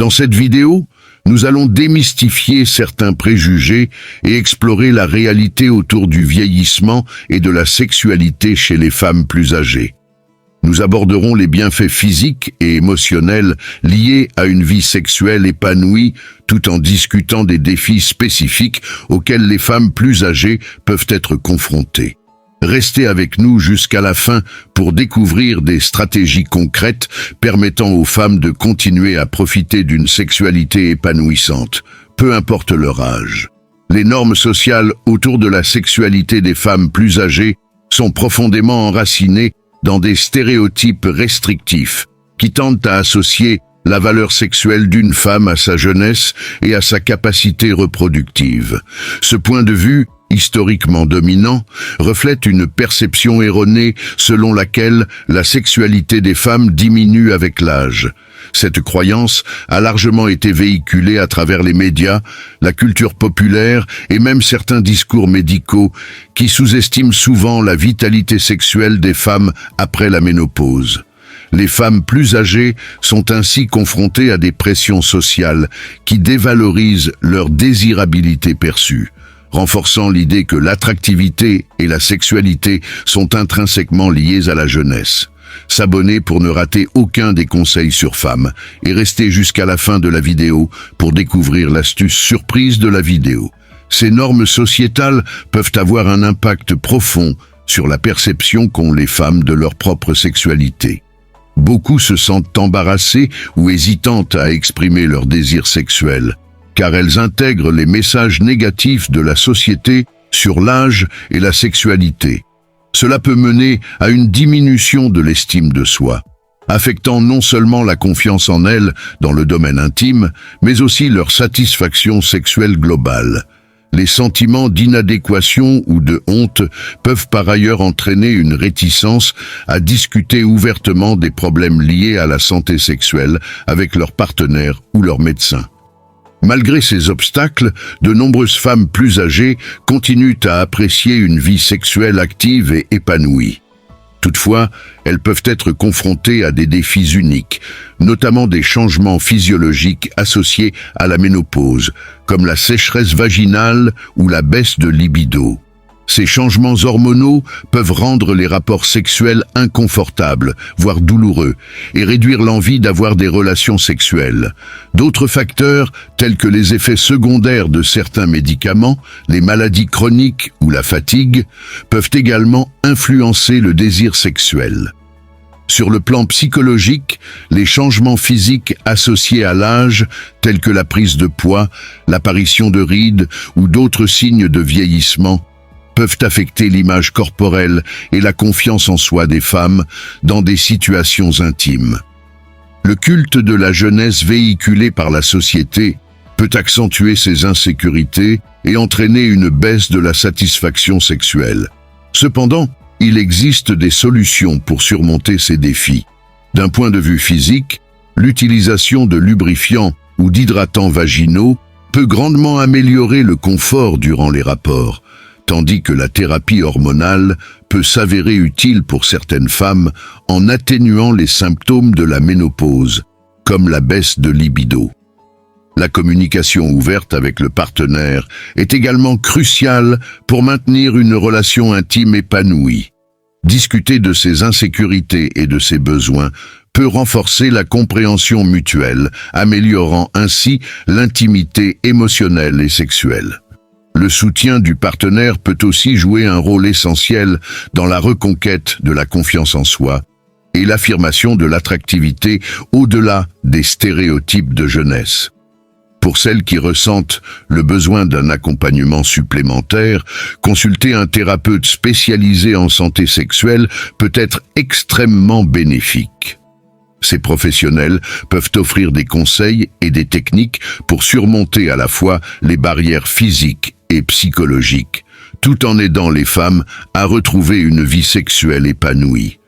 Dans cette vidéo, nous allons démystifier certains préjugés et explorer la réalité autour du vieillissement et de la sexualité chez les femmes plus âgées. Nous aborderons les bienfaits physiques et émotionnels liés à une vie sexuelle épanouie, tout en discutant des défis spécifiques auxquels les femmes plus âgées peuvent être confrontées. Restez avec nous jusqu'à la fin pour découvrir des stratégies concrètes permettant aux femmes de continuer à profiter d'une sexualité épanouissante, peu importe leur âge. Les normes sociales autour de la sexualité des femmes plus âgées sont profondément enracinées dans des stéréotypes restrictifs qui tendent à associer la valeur sexuelle d'une femme à sa jeunesse et à sa capacité reproductive. Ce point de vue, historiquement dominant, reflète une perception erronée selon laquelle la sexualité des femmes diminue avec l'âge. Cette croyance a largement été véhiculée à travers les médias, la culture populaire et même certains discours médicaux qui sous-estiment souvent la vitalité sexuelle des femmes après la ménopause. Les femmes plus âgées sont ainsi confrontées à des pressions sociales qui dévalorisent leur désirabilité perçue, renforçant l'idée que l'attractivité et la sexualité sont intrinsèquement liées à la jeunesse. S'abonner pour ne rater aucun des conseils sur femmes et rester jusqu'à la fin de la vidéo pour découvrir l'astuce surprise de la vidéo. Ces normes sociétales peuvent avoir un impact profond sur la perception qu'ont les femmes de leur propre sexualité. Beaucoup se sentent embarrassées ou hésitantes à exprimer leur désir sexuel, car elles intègrent les messages négatifs de la société sur l'âge et la sexualité. Cela peut mener à une diminution de l'estime de soi, affectant non seulement la confiance en elles dans le domaine intime, mais aussi leur satisfaction sexuelle globale. Les sentiments d'inadéquation ou de honte peuvent par ailleurs entraîner une réticence à discuter ouvertement des problèmes liés à la santé sexuelle avec leur partenaire ou leur médecin. Malgré ces obstacles, de nombreuses femmes plus âgées continuent à apprécier une vie sexuelle active et épanouie. Toutefois, elles peuvent être confrontées à des défis uniques, notamment des changements physiologiques associés à la ménopause, comme la sécheresse vaginale ou la baisse de libido. Ces changements hormonaux peuvent rendre les rapports sexuels inconfortables, voire douloureux, et réduire l'envie d'avoir des relations sexuelles. D'autres facteurs, tels que les effets secondaires de certains médicaments, les maladies chroniques ou la fatigue, peuvent également influencer le désir sexuel. Sur le plan psychologique, les changements physiques associés à l'âge, tels que la prise de poids, l'apparition de rides ou d'autres signes de vieillissement, peuvent affecter l'image corporelle et la confiance en soi des femmes dans des situations intimes. Le culte de la jeunesse véhiculé par la société peut accentuer ces insécurités et entraîner une baisse de la satisfaction sexuelle. Cependant, il existe des solutions pour surmonter ces défis. D'un point de vue physique, l'utilisation de lubrifiants ou d'hydratants vaginaux peut grandement améliorer le confort durant les rapports, tandis que la thérapie hormonale peut s'avérer utile pour certaines femmes en atténuant les symptômes de la ménopause, comme la baisse de libido. La communication ouverte avec le partenaire est également cruciale pour maintenir une relation intime épanouie. Discuter de ses insécurités et de ses besoins peut renforcer la compréhension mutuelle, améliorant ainsi l'intimité émotionnelle et sexuelle. Le soutien du partenaire peut aussi jouer un rôle essentiel dans la reconquête de la confiance en soi et l'affirmation de l'attractivité au-delà des stéréotypes de jeunesse. Pour celles qui ressentent le besoin d'un accompagnement supplémentaire, consulter un thérapeute spécialisé en santé sexuelle peut être extrêmement bénéfique. Ces professionnels peuvent offrir des conseils et des techniques pour surmonter à la fois les barrières physiques et psychologiques, tout en aidant les femmes à retrouver une vie sexuelle épanouie.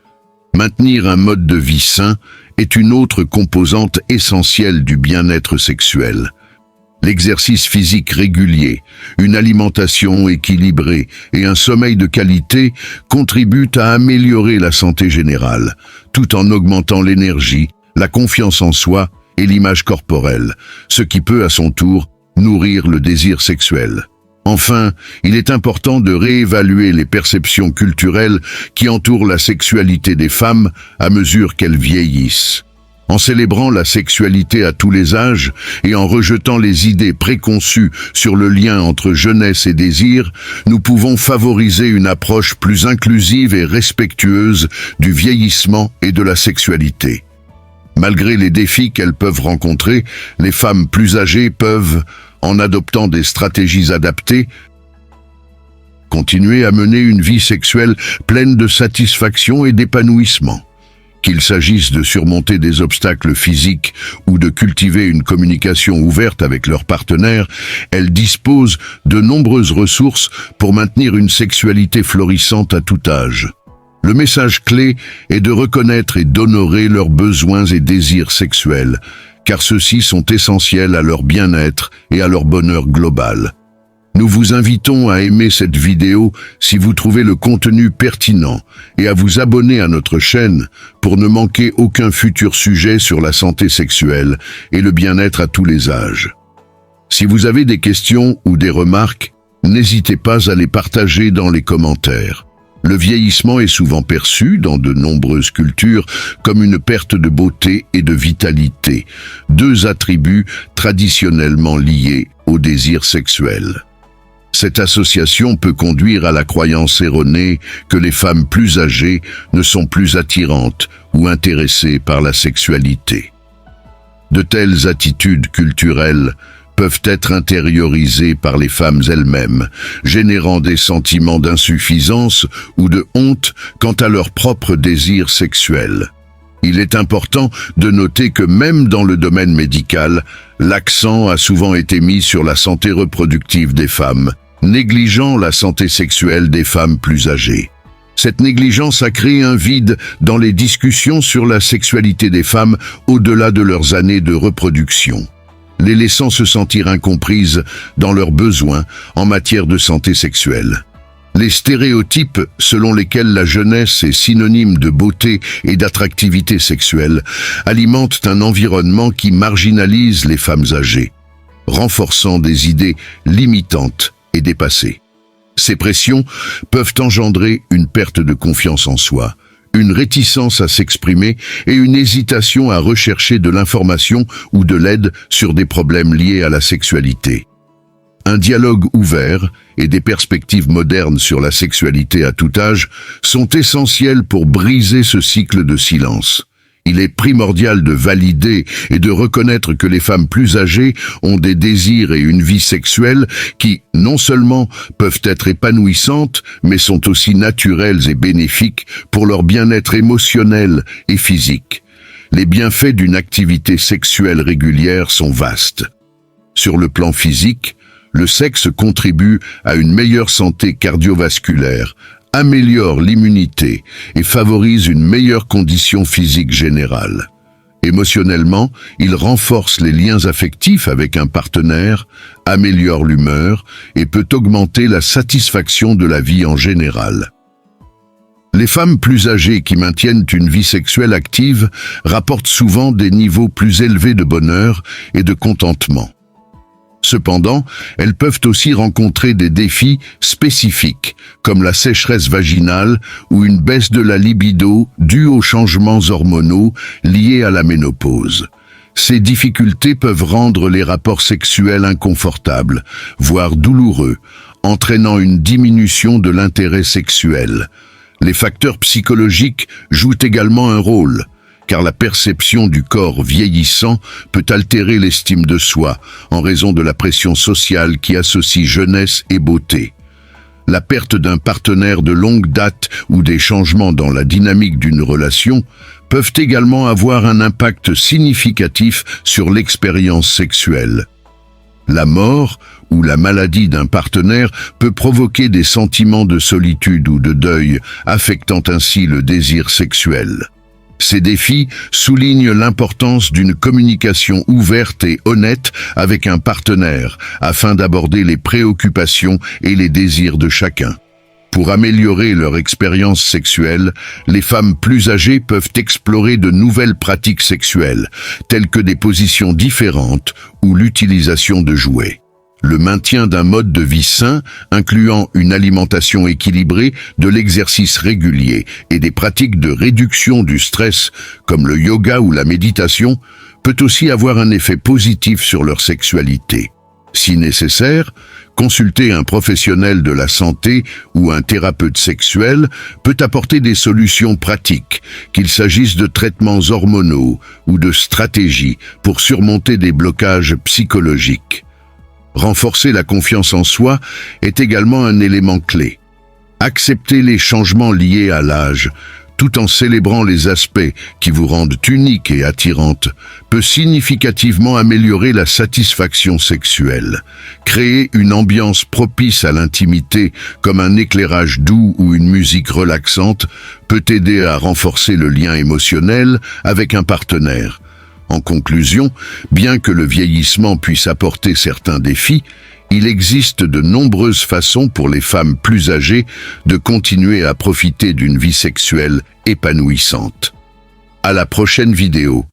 Maintenir un mode de vie sain est une autre composante essentielle du bien-être sexuel. L'exercice physique régulier, une alimentation équilibrée et un sommeil de qualité contribuent à améliorer la santé générale, tout en augmentant l'énergie, la confiance en soi et l'image corporelle, ce qui peut à son tour nourrir le désir sexuel. Enfin, il est important de réévaluer les perceptions culturelles qui entourent la sexualité des femmes à mesure qu'elles vieillissent. En célébrant la sexualité à tous les âges et en rejetant les idées préconçues sur le lien entre jeunesse et désir, nous pouvons favoriser une approche plus inclusive et respectueuse du vieillissement et de la sexualité. Malgré les défis qu'elles peuvent rencontrer, les femmes plus âgées peuvent, en adoptant des stratégies adaptées, continuer à mener une vie sexuelle pleine de satisfaction et d'épanouissement. Qu'il s'agisse de surmonter des obstacles physiques ou de cultiver une communication ouverte avec leur partenaire, elles disposent de nombreuses ressources pour maintenir une sexualité florissante à tout âge. Le message clé est de reconnaître et d'honorer leurs besoins et désirs sexuels, car ceux-ci sont essentiels à leur bien-être et à leur bonheur global. Nous vous invitons à aimer cette vidéo si vous trouvez le contenu pertinent et à vous abonner à notre chaîne pour ne manquer aucun futur sujet sur la santé sexuelle et le bien-être à tous les âges. Si vous avez des questions ou des remarques, n'hésitez pas à les partager dans les commentaires. Le vieillissement est souvent perçu dans de nombreuses cultures comme une perte de beauté et de vitalité, deux attributs traditionnellement liés au désir sexuel. Cette association peut conduire à la croyance erronée que les femmes plus âgées ne sont plus attirantes ou intéressées par la sexualité. De telles attitudes culturelles peuvent être intériorisées par les femmes elles-mêmes, générant des sentiments d'insuffisance ou de honte quant à leur propre désir sexuel. Il est important de noter que même dans le domaine médical, l'accent a souvent été mis sur la santé reproductive des femmes, négligeant la santé sexuelle des femmes plus âgées. Cette négligence a créé un vide dans les discussions sur la sexualité des femmes au-delà de leurs années de reproduction, les laissant se sentir incomprises dans leurs besoins en matière de santé sexuelle. Les stéréotypes selon lesquels la jeunesse est synonyme de beauté et d'attractivité sexuelle alimentent un environnement qui marginalise les femmes âgées, renforçant des idées limitantes et dépassées. Ces pressions peuvent engendrer une perte de confiance en soi, une réticence à s'exprimer et une hésitation à rechercher de l'information ou de l'aide sur des problèmes liés à la sexualité. Un dialogue ouvert et des perspectives modernes sur la sexualité à tout âge sont essentiels pour briser ce cycle de silence. Il est primordial de valider et de reconnaître que les femmes plus âgées ont des désirs et une vie sexuelle qui, non seulement peuvent être épanouissantes, mais sont aussi naturelles et bénéfiques pour leur bien-être émotionnel et physique. Les bienfaits d'une activité sexuelle régulière sont vastes. Sur le plan physique, le sexe contribue à une meilleure santé cardiovasculaire, améliore l'immunité et favorise une meilleure condition physique générale. Émotionnellement, il renforce les liens affectifs avec un partenaire, améliore l'humeur et peut augmenter la satisfaction de la vie en général. Les femmes plus âgées qui maintiennent une vie sexuelle active rapportent souvent des niveaux plus élevés de bonheur et de contentement. Cependant, elles peuvent aussi rencontrer des défis spécifiques, comme la sécheresse vaginale ou une baisse de la libido due aux changements hormonaux liés à la ménopause. Ces difficultés peuvent rendre les rapports sexuels inconfortables, voire douloureux, entraînant une diminution de l'intérêt sexuel. Les facteurs psychologiques jouent également un rôle, car la perception du corps vieillissant peut altérer l'estime de soi en raison de la pression sociale qui associe jeunesse et beauté. La perte d'un partenaire de longue date ou des changements dans la dynamique d'une relation peuvent également avoir un impact significatif sur l'expérience sexuelle. La mort ou la maladie d'un partenaire peut provoquer des sentiments de solitude ou de deuil, affectant ainsi le désir sexuel. Ces défis soulignent l'importance d'une communication ouverte et honnête avec un partenaire afin d'aborder les préoccupations et les désirs de chacun. Pour améliorer leur expérience sexuelle, les femmes plus âgées peuvent explorer de nouvelles pratiques sexuelles, telles que des positions différentes ou l'utilisation de jouets. Le maintien d'un mode de vie sain, incluant une alimentation équilibrée, de l'exercice régulier et des pratiques de réduction du stress, comme le yoga ou la méditation, peut aussi avoir un effet positif sur leur sexualité. Si nécessaire, consulter un professionnel de la santé ou un thérapeute sexuel peut apporter des solutions pratiques, qu'il s'agisse de traitements hormonaux ou de stratégies pour surmonter des blocages psychologiques. Renforcer la confiance en soi est également un élément clé. Accepter les changements liés à l'âge, tout en célébrant les aspects qui vous rendent unique et attirante, peut significativement améliorer la satisfaction sexuelle. Créer une ambiance propice à l'intimité, comme un éclairage doux ou une musique relaxante, peut aider à renforcer le lien émotionnel avec un partenaire. En conclusion, bien que le vieillissement puisse apporter certains défis, il existe de nombreuses façons pour les femmes plus âgées de continuer à profiter d'une vie sexuelle épanouissante. À la prochaine vidéo.